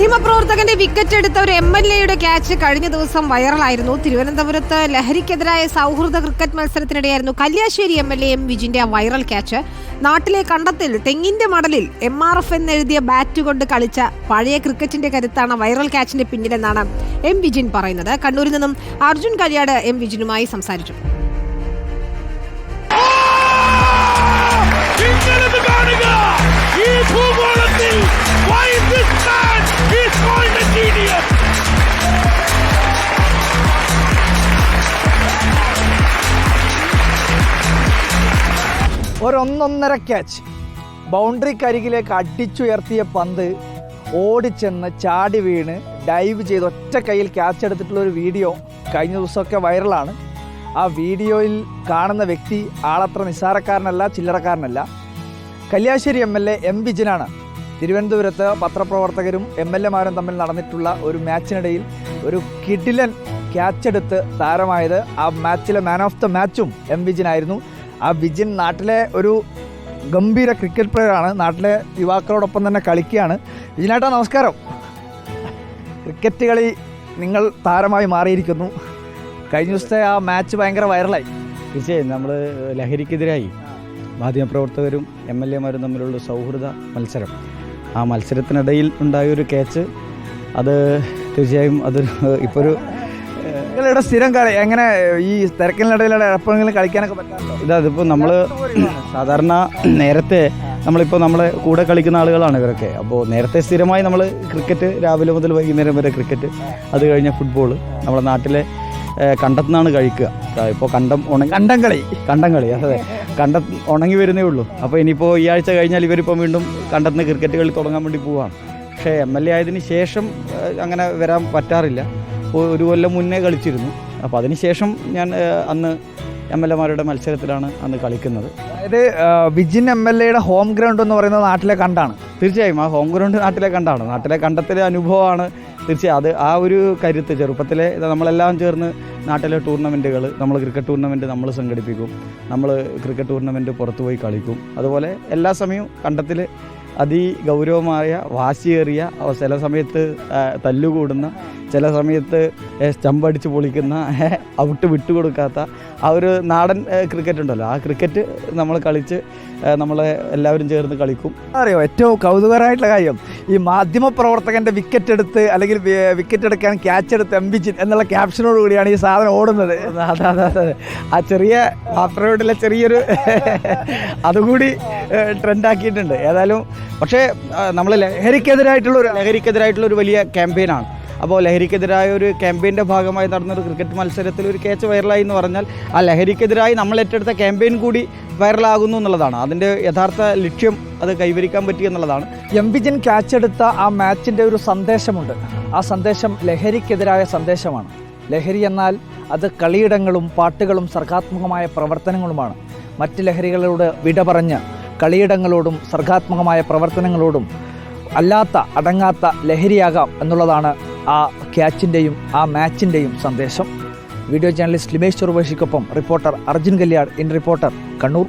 മാധ്യമപ്രവർത്തകന്റെ wicket എടുത്ത ഒരു MLA catch കഴിഞ്ഞ ദിവസം വൈറലായിരുന്നു. തിരുവനന്തപുരത്ത് ലഹരിക്കെതിരായ സൗഹൃദ ക്രിക്കറ്റ് മത്സരത്തിനിടെയായിരുന്നു കല്യാശ്ശേരി MLA എം വിജിന്റെ വൈറൽ ക്യാച്ച്. നാട്ടിലെ കണ്ടത്തിൽ തെങ്ങിന്റെ മടലിൽ MRF എന്നെഴുതിയ ബാറ്റ് കൊണ്ട് കളിച്ച പഴയ ക്രിക്കറ്റിന്റെ കരുത്താണ് വൈറൽ ക്യാച്ചിന്റെ പിന്നിലെന്നാണ് എം വിജിൻ പറയുന്നത്. കണ്ണൂരിൽ നിന്നും അർജുൻ കല്യാട് എം വിജിനുമായി സംസാരിച്ചു. ഒരൊന്നൊന്നര ക്യാച്ച് ബൗണ്ടറിക്കരികിലേക്ക് അടിച്ചുയർത്തിയ പന്ത് ഓടിച്ചെന്ന് ചാടി വീണ് ഡൈവ് ചെയ്ത് ഒറ്റ കയ്യിൽ ക്യാച്ച് എടുത്തിട്ടുള്ള ഒരു വീഡിയോ കഴിഞ്ഞ ദിവസമൊക്കെ വൈറലാണ്. ആ വീഡിയോയിൽ കാണുന്ന വ്യക്തി ആളത്ര നിസ്സാരക്കാരനല്ല, ചില്ലറക്കാരനല്ല. കല്യാശ്ശേരി MLA എം വിജിനാണ്. തിരുവനന്തപുരത്ത് പത്രപ്രവർത്തകരും MLA-മാരും തമ്മിൽ നടന്നിട്ടുള്ള ഒരു മാച്ചിനിടയിൽ ഒരു കിടിലൻ ക്യാച്ചെടുത്ത് താരമായത്. ആ മാച്ചിലെ മാൻ ഓഫ് ദ മാച്ചും എം വിജിനായിരുന്നു. ആ വിജിൻ നാട്ടിലെ ഒരു ഗംഭീര ക്രിക്കറ്റ് പ്ലെയറാണ്. നാട്ടിലെ യുവാക്കളോടൊപ്പം തന്നെ കളിക്കുകയാണ്. വിജിനേട്ടാ നമസ്കാരം. ക്രിക്കറ്റ് കളി നിങ്ങൾ താരമായി മാറിയിരിക്കുന്നു. കഴിഞ്ഞ ദിവസത്തെ ആ മാച്ച് ഭയങ്കര വൈറലായി. തീർച്ചയായും നമ്മൾ ലഹരിക്കെതിരായി മാധ്യമപ്രവർത്തകരും MLA-മാരും തമ്മിലുള്ള സൗഹൃദ മത്സരം, ആ മത്സരത്തിനിടയിൽ ഉണ്ടായൊരു ക്യാച്ച്, അത് തീർച്ചയായും അത് ഇപ്പോൾ ഒരു നിങ്ങളുടെ സ്ഥിരം കളി എങ്ങനെ ഈ തിരക്കിനിടയിലുള്ള എപ്പോഴെങ്കിലും കളിക്കാനൊക്കെ പറ്റാറുണ്ടോ? അതിപ്പോൾ നമ്മൾ സാധാരണ നേരത്തെ നമ്മളിപ്പോൾ നമ്മളെ കൂടെ കളിക്കുന്ന ആളുകളാണ് ഇവരൊക്കെ. അപ്പോൾ നേരത്തെ സ്ഥിരമായി നമ്മൾ ക്രിക്കറ്റ് രാവിലെ മുതൽ വൈകുന്നേരം വരെ ക്രിക്കറ്റ്, അത് കഴിഞ്ഞ ഫുട്ബോൾ നമ്മളെ നാട്ടിലെ കണ്ടത്തുനിന്നാണ് കഴിക്കുക. ഇപ്പോൾ കണ്ടം കളി അതെ, കണ്ടം ഉണങ്ങി വരുന്നേ ഉള്ളൂ. അപ്പോൾ ഇനിയിപ്പോൾ ഈ ആഴ്ച കഴിഞ്ഞാൽ ഇവരിപ്പോൾ വീണ്ടും കണ്ടത്തുനിന്ന് ക്രിക്കറ്റ് കളി തുടങ്ങാൻ വേണ്ടി പോവുകയാണ്. പക്ഷേ MLA ആയതിന് ശേഷം അങ്ങനെ വരാൻ പറ്റാറില്ല. ഒരു കൊല്ലം മുന്നേ കളിച്ചിരുന്നു. അപ്പോൾ അതിന് ശേഷം ഞാൻ അന്ന് MLA-മാരുടെ മത്സരത്തിലാണ് അന്ന് കളിക്കുന്നത്. അതായത് വിജിൻ MLA-യുടെ ഹോം ഗ്രൗണ്ട് എന്ന് പറയുന്നത് നാട്ടിലെ കണ്ടാണ്. തീർച്ചയായും ആ ഹോം ഗ്രൗണ്ട് നാട്ടിലെ കണ്ടാണ്, നാട്ടിലെ കണ്ടത്തിലെ അനുഭവമാണ്. തീർച്ചയായും അത് ആ ഒരു കരുത്ത് ചെറുപ്പത്തിലെ നമ്മളെല്ലാം ചേർന്ന് നാട്ടിലെ ടൂർണമെൻറ്റുകൾ, നമ്മൾ ക്രിക്കറ്റ് ടൂർണമെൻറ്റ് നമ്മൾ സംഘടിപ്പിക്കും, നമ്മൾ ക്രിക്കറ്റ് ടൂർണമെൻറ്റ് പുറത്തു പോയി കളിക്കും. അതുപോലെ എല്ലാ സമയവും കണ്ടത്തിൽ അതിഗൗരവമായ വാശിയേറിയ, ചില സമയത്ത് തല്ലുകൂടുന്ന, ചില സമയത്ത് സ്റ്റമ്പടിച്ച് പൊളിക്കുന്ന, ഔട്ട് വിട്ടുകൊടുക്കാത്ത ആ ഒരു നാടൻ ക്രിക്കറ്റ് ഉണ്ടല്ലോ, ആ ക്രിക്കറ്റ് നമ്മൾ കളിച്ച് നമ്മളെ എല്ലാവരും ചേർന്ന് കളിക്കും. അറിയോ ഏറ്റവും കൗതുകരമായിട്ടുള്ള കാര്യം, ഈ മാധ്യമപ്രവർത്തകൻ്റെ വിക്കറ്റ് എടുത്ത് അല്ലെങ്കിൽ വിക്കറ്റ് എടുക്കാൻ ക്യാച്ച് എടുത്ത് എം വിജിൻ എന്നുള്ള ക്യാപ്ഷനോട് കൂടിയാണ് ഈ സാധനം ഓടുന്നത്. അതെ, ആ ചെറിയ പാത്രയോടുള്ള ചെറിയൊരു അതുകൂടി ട്രെൻഡാക്കിയിട്ടുണ്ട്. ഏതായാലും പക്ഷേ നമ്മൾ ലഹരിക്കെതിരായിട്ടുള്ള ഒരു വലിയ ക്യാമ്പയിനാണ്. അപ്പോൾ ലഹരിക്കെതിരായ ഒരു ക്യാമ്പയിൻ്റെ ഭാഗമായി നടന്നൊരു ക്രിക്കറ്റ് മത്സരത്തിൽ ഒരു ക്യാച്ച് വൈറലായി എന്ന് പറഞ്ഞാൽ ആ ലഹരിക്കെതിരായി നമ്മൾ ഏറ്റെടുത്ത ക്യാമ്പയിൻ കൂടി വൈറലാകുന്നു എന്നുള്ളതാണ്. അതിൻ്റെ യഥാർത്ഥ ലക്ഷ്യം അത് കൈവരിക്കാൻ പറ്റി എന്നുള്ളതാണ്. എം വിജിൻ ക്യാച്ച് എടുത്ത ആ മാച്ചിൻ്റെ ഒരു സന്ദേശമുണ്ട്. ആ സന്ദേശം ലഹരിക്കെതിരായ സന്ദേശമാണ്. ലഹരി എന്നാൽ അത് കളിയിടങ്ങളും പാട്ടുകളും സർഗാത്മകമായ പ്രവർത്തനങ്ങളുമാണ്. മറ്റ് ലഹരികളോട് വിട പറഞ്ഞ് കളിയിടങ്ങളോടും സർഗാത്മകമായ പ്രവർത്തനങ്ങളോടും അല്ലാത്ത അടങ്ങാത്ത ലഹരിയാകാം എന്നുള്ളതാണ് ആ ക്യാച്ചിൻ്റെയും ആ മാച്ചിൻ്റെയും സന്ദേശം. വീഡിയോ ജേർണലിസ്റ്റ് ലിമേഷ് ചെറുപേഷിക്കൊപ്പം reporter Arjun Kalyad, in reporter, Kannur.